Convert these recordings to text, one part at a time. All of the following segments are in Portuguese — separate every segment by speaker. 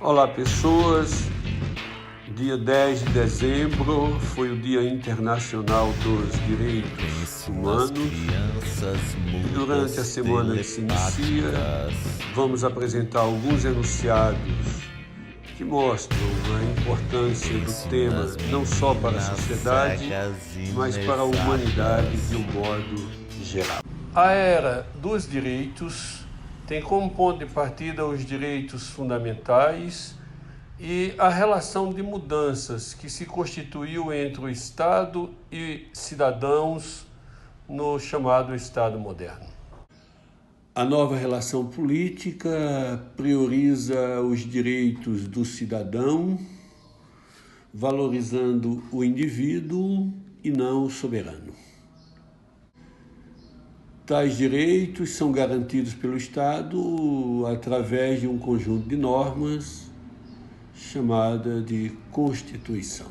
Speaker 1: Olá pessoas, dia 10 de dezembro foi o Dia Internacional dos Direitos Humanos e durante a semana que se inicia vamos apresentar alguns enunciados que mostram a importância do tema não só para a sociedade, mas para a humanidade de um modo geral. A era dos direitos tem como ponto de partida os direitos fundamentais e a relação de mudanças que se constituiu entre o Estado e cidadãos no chamado Estado moderno. A nova relação política prioriza os direitos do cidadão, valorizando o indivíduo e não o soberano. Tais direitos são garantidos pelo Estado através de um conjunto de normas chamada de Constituição.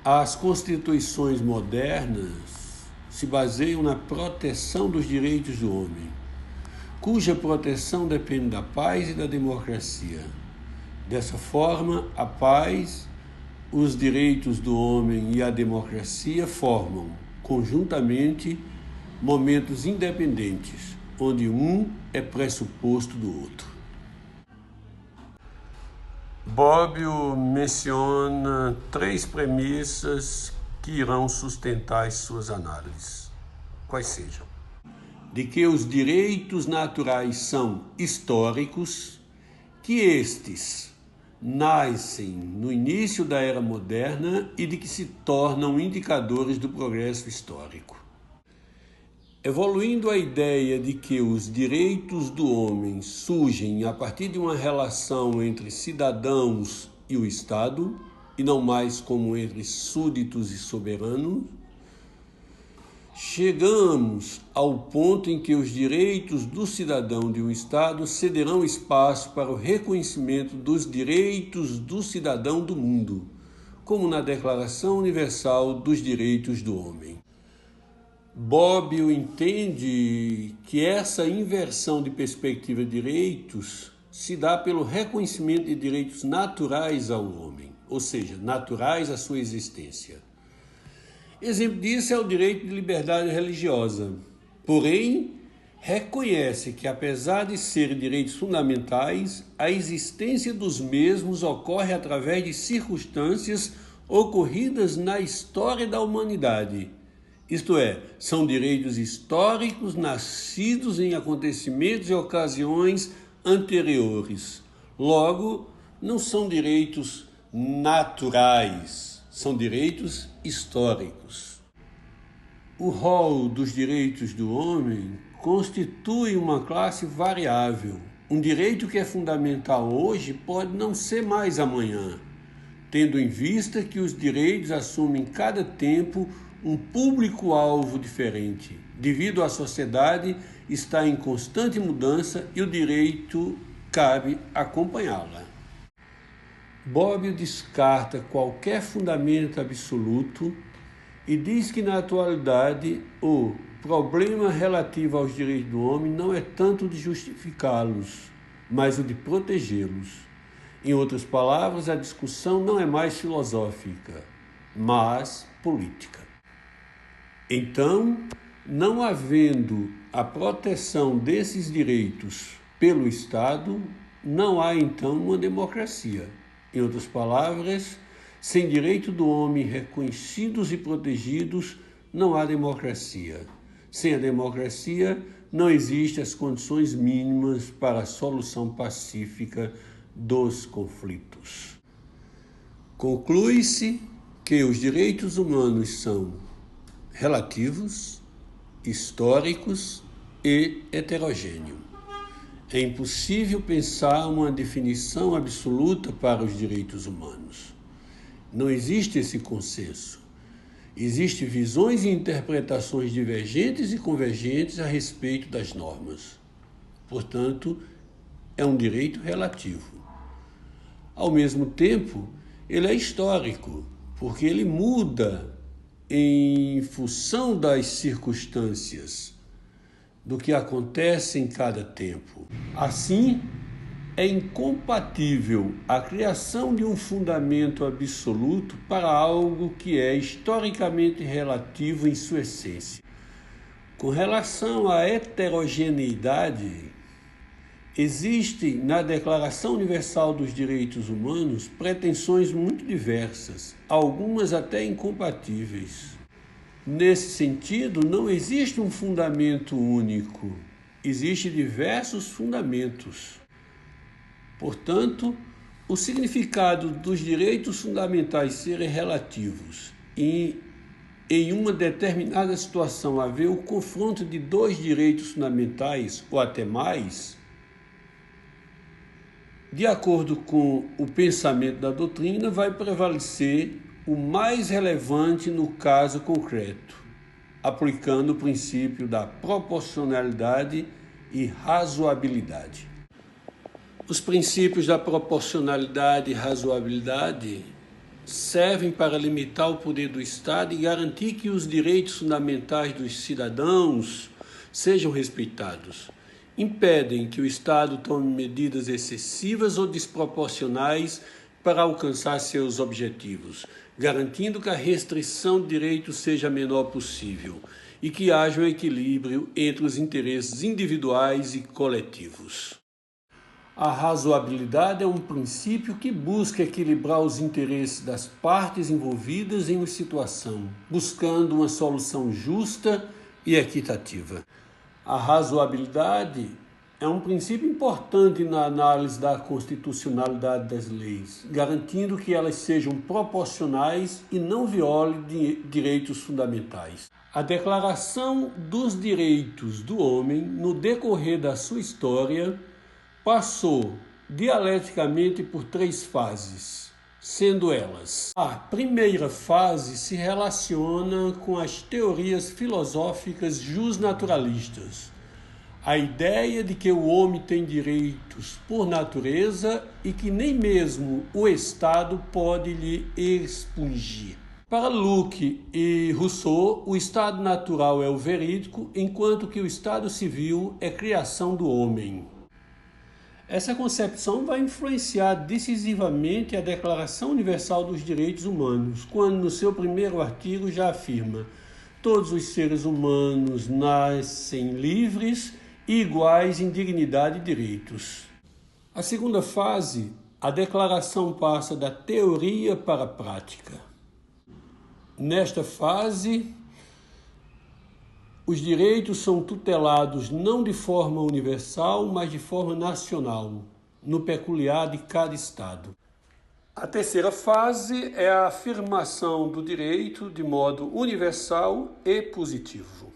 Speaker 1: As constituições modernas se baseiam na proteção dos direitos do homem, cuja proteção depende da paz e da democracia. Dessa forma, a paz, os direitos do homem e a democracia formam, conjuntamente, momentos independentes, onde um é pressuposto do outro. Bobbio menciona 3 premissas que irão sustentar as suas análises. Quais sejam? De que os direitos naturais são históricos, que estes nascem no início da era moderna e de que se tornam indicadores do progresso histórico. Evoluindo a ideia de que os direitos do homem surgem a partir de uma relação entre cidadãos e o Estado, e não mais como entre súditos e soberanos, chegamos ao ponto em que os direitos do cidadão de um Estado cederão espaço para o reconhecimento dos direitos do cidadão do mundo, como na Declaração Universal dos Direitos do Homem. Bobbio entende que essa inversão de perspectiva de direitos se dá pelo reconhecimento de direitos naturais ao homem, ou seja, naturais à sua existência. Exemplo disso é o direito de liberdade religiosa. Porém, reconhece que, apesar de serem direitos fundamentais, a existência dos mesmos ocorre através de circunstâncias ocorridas na história da humanidade. Isto é, são direitos históricos nascidos em acontecimentos e ocasiões anteriores. Logo, não são direitos naturais, são direitos históricos. O rol dos direitos do homem constitui uma classe variável. Um direito que é fundamental hoje pode não ser mais amanhã, tendo em vista que os direitos assumem cada tempo um público-alvo diferente, devido à sociedade estar em constante mudança e o direito cabe acompanhá-la. Bobbio descarta qualquer fundamento absoluto e diz que, na atualidade, o problema relativo aos direitos do homem não é tanto de justificá-los, mas o de protegê-los. Em outras palavras, a discussão não é mais filosófica, mas política. Então, não havendo a proteção desses direitos pelo Estado, não há então uma democracia. Em outras palavras, sem direito do homem reconhecidos e protegidos, não há democracia. Sem a democracia, não existem as condições mínimas para a solução pacífica dos conflitos. Conclui-se que os direitos humanos são relativos, históricos e heterogêneos. É impossível pensar uma definição absoluta para os direitos humanos. Não existe esse consenso. Existem visões e interpretações divergentes e convergentes a respeito das normas. Portanto, é um direito relativo. Ao mesmo tempo, ele é histórico, porque ele muda em função das circunstâncias, do que acontece em cada tempo. Assim, é incompatível a criação de um fundamento absoluto para algo que é historicamente relativo em sua essência. Com relação à heterogeneidade, existem na Declaração Universal dos Direitos Humanos pretensões muito diversas, algumas até incompatíveis. Nesse sentido, não existe um fundamento único, existem diversos fundamentos. Portanto, o significado dos direitos fundamentais serem relativos e em uma determinada situação haver o confronto de dois direitos fundamentais ou até mais, de acordo com o pensamento da doutrina, vai prevalecer o mais relevante no caso concreto, aplicando o princípio da proporcionalidade e razoabilidade. Os princípios da proporcionalidade e razoabilidade servem para limitar o poder do Estado e garantir que os direitos fundamentais dos cidadãos sejam respeitados. Impedem que o Estado tome medidas excessivas ou desproporcionais para alcançar seus objetivos, garantindo que a restrição de direitos seja a menor possível e que haja um equilíbrio entre os interesses individuais e coletivos. A razoabilidade é um princípio que busca equilibrar os interesses das partes envolvidas em uma situação, buscando uma solução justa e equitativa. A razoabilidade é um princípio importante na análise da constitucionalidade das leis, garantindo que elas sejam proporcionais e não violem direitos fundamentais. A Declaração dos Direitos do Homem, no decorrer da sua história, passou dialeticamente por 3 fases, sendo elas: a primeira fase se relaciona com as teorias filosóficas justnaturalistas, a ideia de que o homem tem direitos por natureza e que nem mesmo o Estado pode lhe expungir. Para Locke e Rousseau, o Estado natural é o verídico, enquanto que o Estado civil é criação do homem. Essa concepção vai influenciar decisivamente a Declaração Universal dos Direitos Humanos, quando no seu primeiro artigo já afirma: todos os seres humanos nascem livres e iguais em dignidade e direitos. A segunda fase, a declaração passa da teoria para a prática. Nesta fase, os direitos são tutelados não de forma universal, mas de forma nacional, no peculiar de cada Estado. A terceira fase é a afirmação do direito de modo universal e positivo.